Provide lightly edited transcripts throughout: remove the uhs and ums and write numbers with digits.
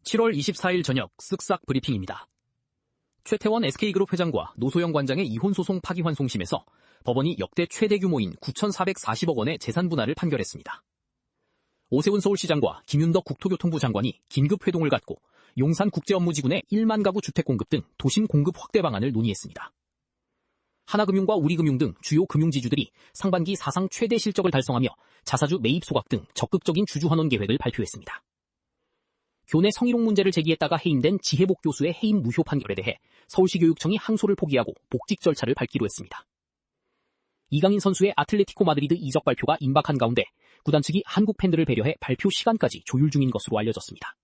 7월 24일 저녁 쓱싹 브리핑입니다. 최태원 SK그룹 회장과 노소영 관장의 이혼소송 파기환송심에서 법원이 역대 최대 규모인 9,440억 원의 재산 분할을 판결했습니다. 오세훈 서울시장과 김윤덕 국토교통부 장관이 긴급 회동을 갖고 용산국제업무지구 내 1만 가구 주택 공급 등 도심 공급 확대 방안을 논의했습니다. 하나금융과 우리금융 등 주요 금융지주들이 상반기 사상 최대 실적을 달성하며 자사주 매입 소각 등 적극적인 주주 환원 계획을 발표했습니다. 교내 성희롱 문제를 제기했다가 해임된 지혜복 교수의 해임 무효 판결에 대해 서울시 교육청이 항소를 포기하고 복직 절차를 밟기로 했습니다. 이강인 선수의 아틀레티코 마드리드 이적 발표가 임박한 가운데 구단 측이 한국 팬들을 배려해 발표 시간까지 조율 중인 것으로 알려졌습니다.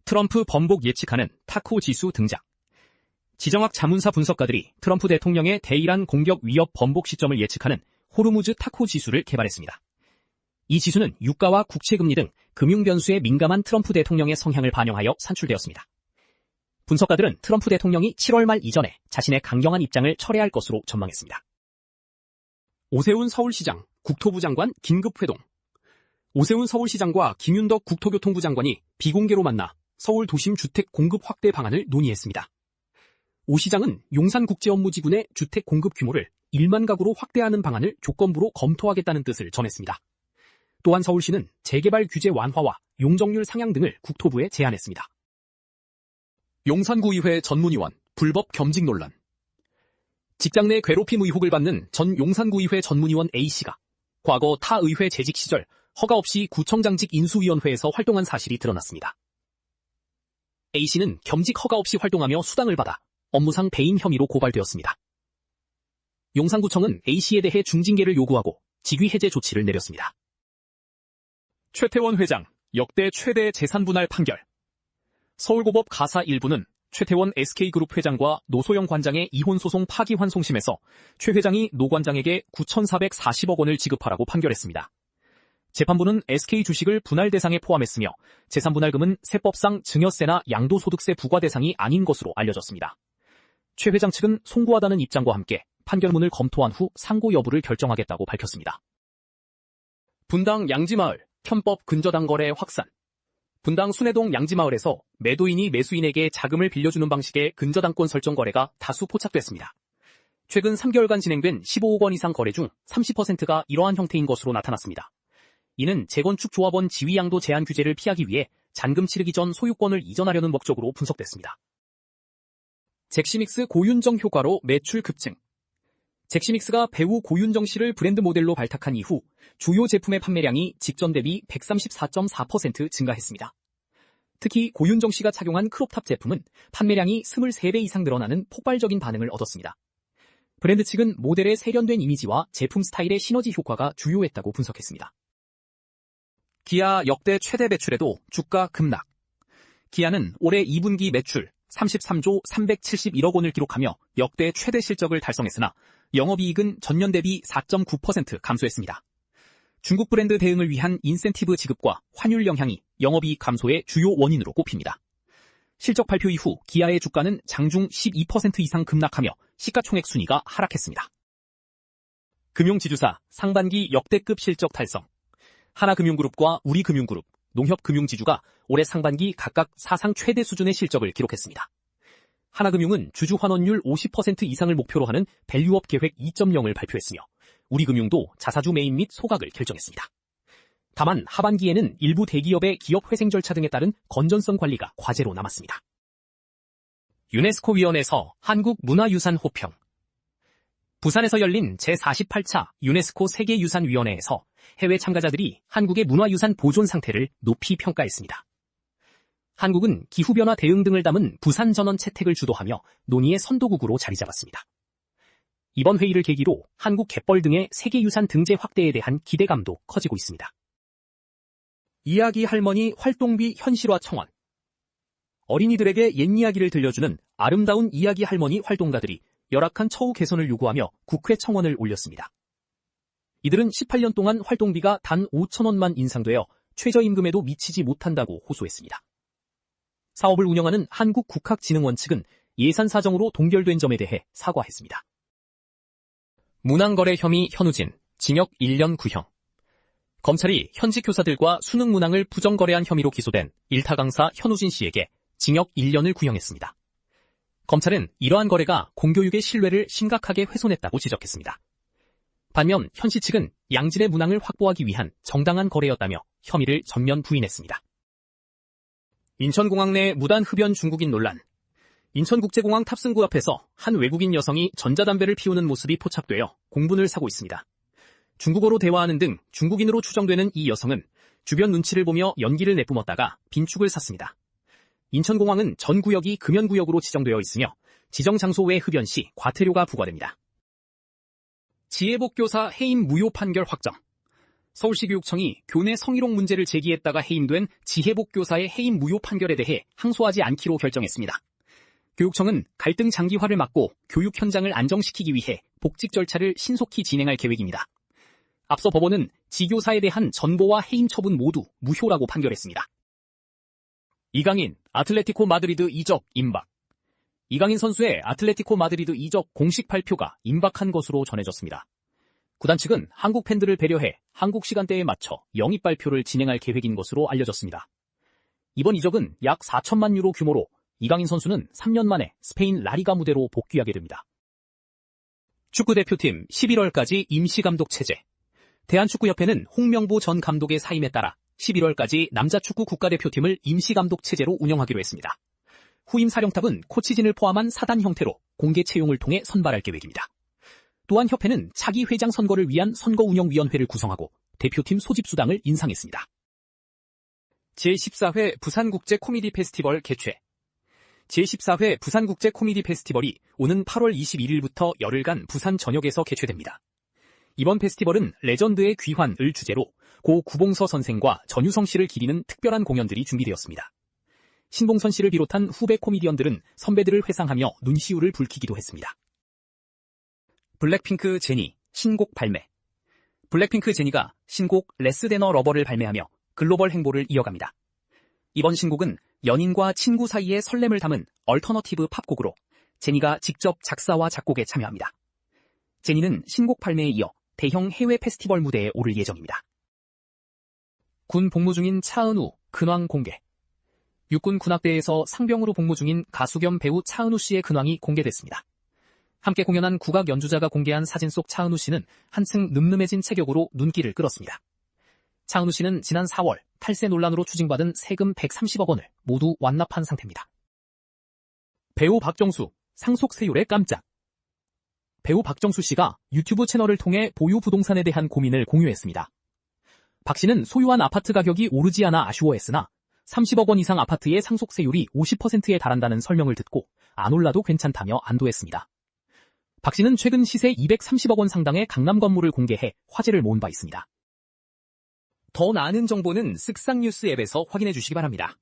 트럼프 번복 예측하는 타코 지수 등장. 지정학 자문사 분석가들이 트럼프 대통령의 대이란 공격 위협 번복 시점을 예측하는 호르무즈 타코 지수를 개발했습니다. 이 지수는 유가와 국채금리 등 금융 변수에 민감한 트럼프 대통령의 성향을 반영하여 산출되었습니다. 분석가들은 트럼프 대통령이 7월 말 이전에 자신의 강경한 입장을 철회할 것으로 전망했습니다. 오세훈 서울시장, 국토부 장관 긴급 회동. 오세훈 서울시장과 김윤덕 국토교통부 장관이 비공개로 만나 서울 도심 주택 공급 확대 방안을 논의했습니다. 오 시장은 용산국제업무지구 내 주택 공급 규모를 1만 가구로 확대하는 방안을 조건부로 검토하겠다는 뜻을 전했습니다. 또한 서울시는 재개발 규제 완화와 용적률 상향 등을 국토부에 제안했습니다. 용산구의회 전문위원 불법 겸직 논란. 직장 내 괴롭힘 의혹을 받는 전 용산구의회 전문위원 A씨가 과거 타 의회 재직 시절 허가 없이 구청장직 인수위원회에서 활동한 사실이 드러났습니다. A씨는 겸직 허가 없이 활동하며 수당을 받아 업무상 배임 혐의로 고발되었습니다. 용산구청은 A씨에 대해 중징계를 요구하고 직위 해제 조치를 내렸습니다. 최태원 회장, 역대 최대 재산 분할 판결. 서울고법 가사 1부는 최태원 SK그룹 회장과 노소영 관장의 이혼소송 파기환송심에서 최 회장이 노 관장에게 9,440억 원을 지급하라고 판결했습니다. 재판부는 SK 주식을 분할 대상에 포함했으며 재산분할금은 세법상 증여세나 양도소득세 부과 대상이 아닌 것으로 알려졌습니다. 최 회장 측은 송구하다는 입장과 함께 판결문을 검토한 후 상고 여부를 결정하겠다고 밝혔습니다. 분당 양지마을 편법 근저당 거래 확산. 분당 순회동 양지마을에서 매도인이 매수인에게 자금을 빌려주는 방식의 근저당권 설정 거래가 다수 포착됐습니다. 최근 3개월간 진행된 15억 원 이상 거래 중 30%가 이러한 형태인 것으로 나타났습니다. 이는 재건축 조합원 지위 양도 제한 규제를 피하기 위해 잔금 치르기 전 소유권을 이전하려는 목적으로 분석됐습니다. 잭시믹스 고윤정 효과로 매출 급증. 잭시믹스가 배우 고윤정 씨를 브랜드 모델로 발탁한 이후 주요 제품의 판매량이 직전 대비 134.4% 증가했습니다. 특히 고윤정 씨가 착용한 크롭탑 제품은 판매량이 23배 이상 늘어나는 폭발적인 반응을 얻었습니다. 브랜드 측은 모델의 세련된 이미지와 제품 스타일의 시너지 효과가 주요했다고 분석했습니다. 기아 역대 최대 매출에도 주가 급락. 기아는 올해 2분기 매출 33조 371억 원을 기록하며 역대 최대 실적을 달성했으나 영업이익은 전년 대비 4.9% 감소했습니다. 중국 브랜드 대응을 위한 인센티브 지급과 환율 영향이 영업이익 감소의 주요 원인으로 꼽힙니다. 실적 발표 이후 기아의 주가는 장중 12% 이상 급락하며 시가총액 순위가 하락했습니다. 금융지주사 상반기 역대급 실적 달성. 하나금융그룹과 우리금융그룹, 농협금융지주가 올해 상반기 각각 사상 최대 수준의 실적을 기록했습니다. 하나금융은 주주 환원율 50% 이상을 목표로 하는 밸류업 계획 2.0을 발표했으며 우리금융도 자사주 매입 및 소각을 결정했습니다. 다만 하반기에는 일부 대기업의 기업 회생 절차 등에 따른 건전성 관리가 과제로 남았습니다. 유네스코 위원회에서 한국 문화유산 호평. 부산에서 열린 제48차 유네스코 세계유산위원회에서 해외 참가자들이 한국의 문화유산 보존 상태를 높이 평가했습니다. 한국은 기후변화 대응 등을 담은 부산 전원 채택을 주도하며 논의의 선도국으로 자리 잡았습니다. 이번 회의를 계기로 한국 갯벌 등의 세계유산 등재 확대에 대한 기대감도 커지고 있습니다. 이야기 할머니 활동비 현실화 청원. 어린이들에게 옛 이야기를 들려주는 아름다운 이야기 할머니 활동가들이 열악한 처우 개선을 요구하며 국회 청원을 올렸습니다. 이들은 18년 동안 활동비가 단 5,000원만 인상되어 최저임금에도 미치지 못한다고 호소했습니다. 사업을 운영하는 한국국학진흥원 측은 예산 사정으로 동결된 점에 대해 사과했습니다. 문항거래 혐의 현우진, 징역 1년 구형. 검찰이 현직 교사들과 수능 문항을 부정거래한 혐의로 기소된 일타 강사 현우진 씨에게 징역 1년을 구형했습니다. 검찰은 이러한 거래가 공교육의 신뢰를 심각하게 훼손했다고 지적했습니다. 반면 현 씨 측은 양질의 문항을 확보하기 위한 정당한 거래였다며 혐의를 전면 부인했습니다. 인천공항 내 무단 흡연 중국인 논란. 인천국제공항 탑승구 앞에서 한 외국인 여성이 전자담배를 피우는 모습이 포착되어 공분을 사고 있습니다. 중국어로 대화하는 등 중국인으로 추정되는 이 여성은 주변 눈치를 보며 연기를 내뿜었다가 빈축을 샀습니다. 인천공항은 전 구역이 금연구역으로 지정되어 있으며 지정 장소 외 흡연 시 과태료가 부과됩니다. 지혜복교사 해임 무효 판결 확정. 서울시 교육청이 교내 성희롱 문제를 제기했다가 해임된 지혜복교사의 해임 무효 판결에 대해 항소하지 않기로 결정했습니다. 교육청은 갈등 장기화를 막고 교육 현장을 안정시키기 위해 복직 절차를 신속히 진행할 계획입니다. 앞서 법원은 지교사에 대한 전보와 해임 처분 모두 무효라고 판결했습니다. 이강인, 아틀레티코 마드리드 이적 임박. 이강인 선수의 아틀레티코 마드리드 이적 공식 발표가 임박한 것으로 전해졌습니다. 구단 측은 한국 팬들을 배려해 한국 시간대에 맞춰 영입 발표를 진행할 계획인 것으로 알려졌습니다. 이번 이적은 약 4천만 유로 규모로 이강인 선수는 3년 만에 스페인 라리가 무대로 복귀하게 됩니다. 축구대표팀 11월까지 임시감독 체제. 대한축구협회는 홍명보 전 감독의 사임에 따라 11월까지 남자축구 국가대표팀을 임시감독 체제로 운영하기로 했습니다. 후임 사령탑은 코치진을 포함한 사단 형태로 공개 채용을 통해 선발할 계획입니다. 또한 협회는 차기 회장 선거를 위한 선거운영위원회를 구성하고 대표팀 소집 수당을 인상했습니다. 제14회 부산국제 코미디 페스티벌 개최. 제14회 부산국제 코미디 페스티벌이 오는 8월 21일부터 열흘간 부산 전역에서 개최됩니다. 이번 페스티벌은 레전드의 귀환을 주제로 고 구봉서 선생과 전유성 씨를 기리는 특별한 공연들이 준비되었습니다. 신봉선 씨를 비롯한 후배 코미디언들은 선배들을 회상하며 눈시울을 붉히기도 했습니다. 블랙핑크 제니, 신곡 발매. 블랙핑크 제니가 신곡 레스 데너 러버를 발매하며 글로벌 행보를 이어갑니다. 이번 신곡은 연인과 친구 사이의 설렘을 담은 얼터너티브 팝곡으로 제니가 직접 작사와 작곡에 참여합니다. 제니는 신곡 발매에 이어 대형 해외 페스티벌 무대에 오를 예정입니다. 군 복무 중인 차은우, 근황 공개. 육군 군악대에서 상병으로 복무 중인 가수 겸 배우 차은우 씨의 근황이 공개됐습니다. 함께 공연한 국악 연주자가 공개한 사진 속 차은우 씨는 한층 늠름해진 체격으로 눈길을 끌었습니다. 차은우 씨는 지난 4월 탈세 논란으로 추징받은 세금 130억 원을 모두 완납한 상태입니다. 배우 박정수, 상속세율에 깜짝. 배우 박정수 씨가 유튜브 채널을 통해 보유 부동산에 대한 고민을 공유했습니다. 박 씨는 소유한 아파트 가격이 오르지 않아 아쉬워했으나 30억 원 이상 아파트의 상속세율이 50%에 달한다는 설명을 듣고 안 올라도 괜찮다며 안도했습니다. 박 씨는 최근 시세 230억 원 상당의 강남 건물을 공개해 화제를 모은 바 있습니다. 더 많은 정보는 쓱싹 뉴스 앱에서 확인해 주시기 바랍니다.